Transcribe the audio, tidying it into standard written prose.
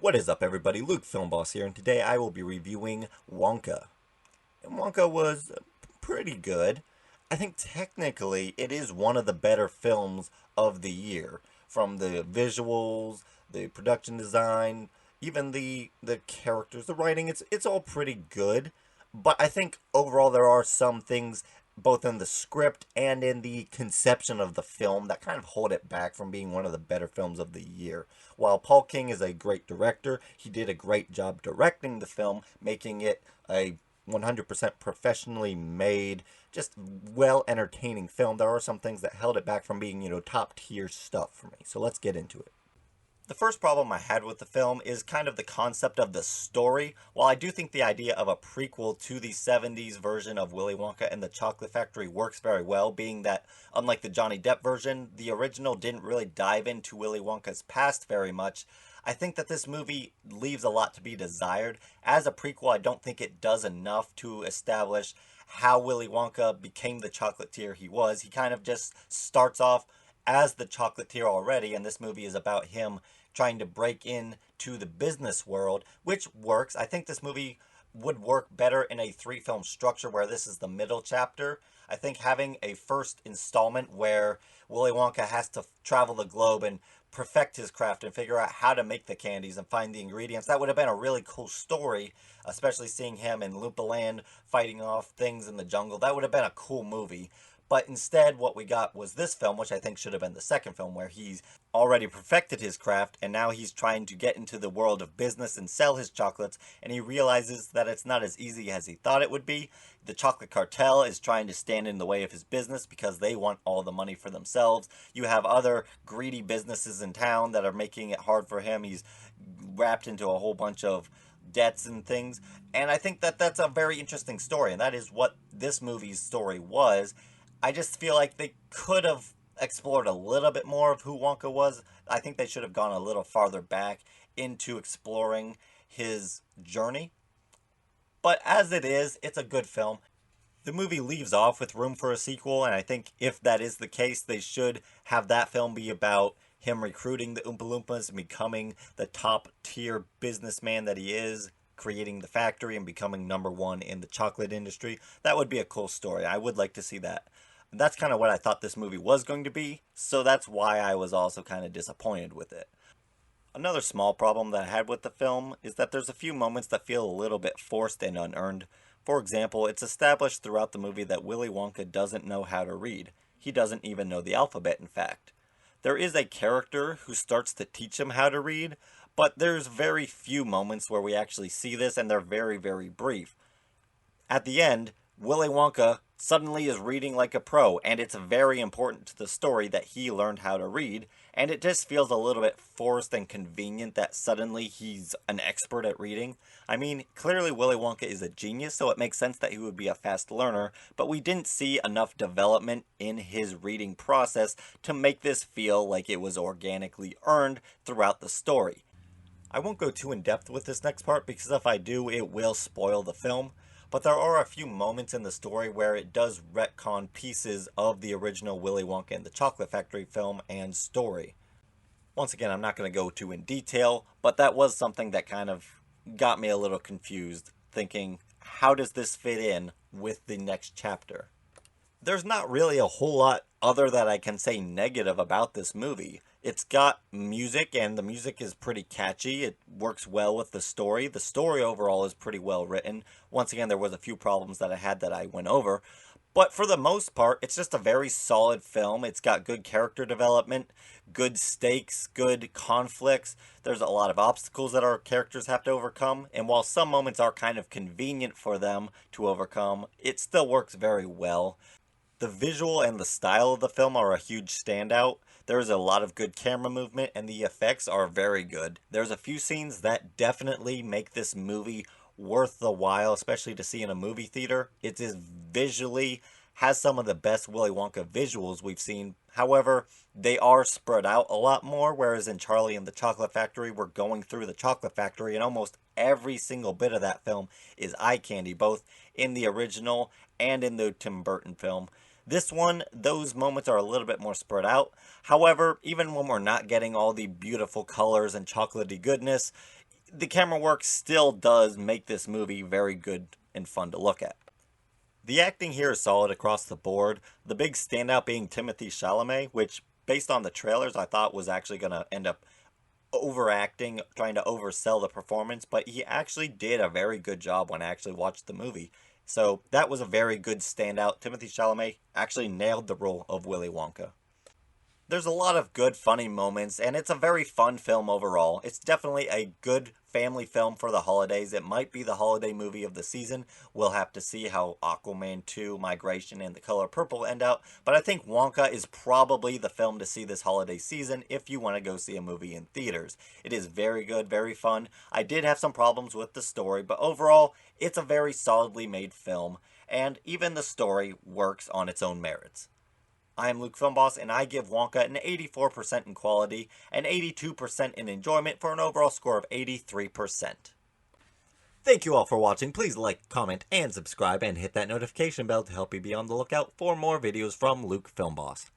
What is up, everybody? Luke Filmboss here, and today I will be reviewing Wonka. And Wonka was pretty good. I think technically it is one of the better films of the year. From the visuals, the production design, even the characters, the writing, it's all pretty good. But I think overall there are some things both in the script and in the conception of the film that kind of hold it back from being one of the better films of the year. While Paul King is a great director, he did a great job directing the film, making it a 100% professionally made, just well entertaining film. There are some things that held it back from being, top tier stuff for me. So let's get into it. The first problem I had with the film is kind of the concept of the story. While I do think the idea of a prequel to the 70s version of Willy Wonka and the Chocolate Factory works very well, being that, unlike the Johnny Depp version, the original didn't really dive into Willy Wonka's past very much. I think that this movie leaves a lot to be desired. As a prequel, I don't think it does enough to establish how Willy Wonka became the chocolatier he was. He kind of just starts off as the chocolatier already, and this movie is about him trying to break into the business world, which works. I think this movie would work better in a three-film structure where this is the middle chapter. I think having a first installment where Willy Wonka has to travel the globe and perfect his craft and figure out how to make the candies and find the ingredients, that would have been a really cool story, especially seeing him in Loompa Land fighting off things in the jungle. That would have been a cool movie. But instead, what we got was this film, which I think should have been the second film, where he's already perfected his craft, and now he's trying to get into the world of business and sell his chocolates, and he realizes that it's not as easy as he thought it would be. The chocolate cartel is trying to stand in the way of his business because they want all the money for themselves. You have other greedy businesses in town that are making it hard for him. He's wrapped into a whole bunch of debts and things, and I think that that's a very interesting story, and that is what this movie's story was. I just feel like they could have explored a little bit more of who Wonka was. I think they should have gone a little farther back into exploring his journey. But as it is, it's a good film. The movie leaves off with room for a sequel, and I think if that is the case, they should have that film be about him recruiting the Oompa Loompas and becoming the top tier businessman that he is, creating the factory and becoming number one in the chocolate industry. That would be a cool story. I would like to see that. That's kind of what I thought this movie was going to be, so that's why I was also kind of disappointed with it. Another small problem that I had with the film is that there's a few moments that feel a little bit forced and unearned. For example, it's established throughout the movie that Willy Wonka doesn't know how to read. He doesn't even know the alphabet, in fact. There is a character who starts to teach him how to read, but there's very few moments where we actually see this, and they're very, very brief. At the end, Willy Wonka suddenly is reading like a pro, and it's very important to the story that he learned how to read, and it just feels a little bit forced and convenient that suddenly he's an expert at reading. I mean, clearly Willy Wonka is a genius, so it makes sense that he would be a fast learner, but we didn't see enough development in his reading process to make this feel like it was organically earned throughout the story. I won't go too in depth with this next part because if I do, it will spoil the film. But there are a few moments in the story where it does retcon pieces of the original Willy Wonka and the Chocolate Factory film and story. Once again, I'm not going to go too in detail, but that was something that kind of got me a little confused, thinking, how does this fit in with the next chapter? There's not really a whole lot other that I can say negative about this movie. It's got music, and the music is pretty catchy. It works well with the story. The story overall is pretty well written. Once again, there was a few problems that I had that I went over. But for the most part, it's just a very solid film. It's got good character development, good stakes, good conflicts. There's a lot of obstacles that our characters have to overcome. And while some moments are kind of convenient for them to overcome, it still works very well. The visual and the style of the film are a huge standout. There's a lot of good camera movement, and the effects are very good. There's a few scenes that definitely make this movie worth the while, especially to see in a movie theater. It is visually, has some of the best Willy Wonka visuals we've seen. However, they are spread out a lot more, whereas in Charlie and the Chocolate Factory, we're going through the chocolate factory, and almost every single bit of that film is eye candy, both in the original and in the Tim Burton film. This one, those moments are a little bit more spread out. However, even when we're not getting all the beautiful colors and chocolatey goodness, the camera work still does make this movie very good and fun to look at. The acting here is solid across the board, the big standout being Timothy Chalamet, which, based on the trailers, I thought was actually going to end up overacting, trying to oversell the performance, but he actually did a very good job when I actually watched the movie. So that was a very good standout. Timothy Chalamet actually nailed the role of Willy Wonka. There's a lot of good, funny moments, and it's a very fun film overall. It's definitely a good family film for the holidays. It might be the holiday movie of the season. We'll have to see how Aquaman 2, Migration, and The Color Purple end out. But I think Wonka is probably the film to see this holiday season if you want to go see a movie in theaters. It is very good, very fun. I did have some problems with the story, but overall, it's a very solidly made film, and even the story works on its own merits. I am Luke Filmboss, and I give Wonka an 84% in quality and 82% in enjoyment for an overall score of 83%. Thank you all for watching. Please like, comment, and subscribe, and hit that notification bell to help you be on the lookout for more videos from Luke Filmboss.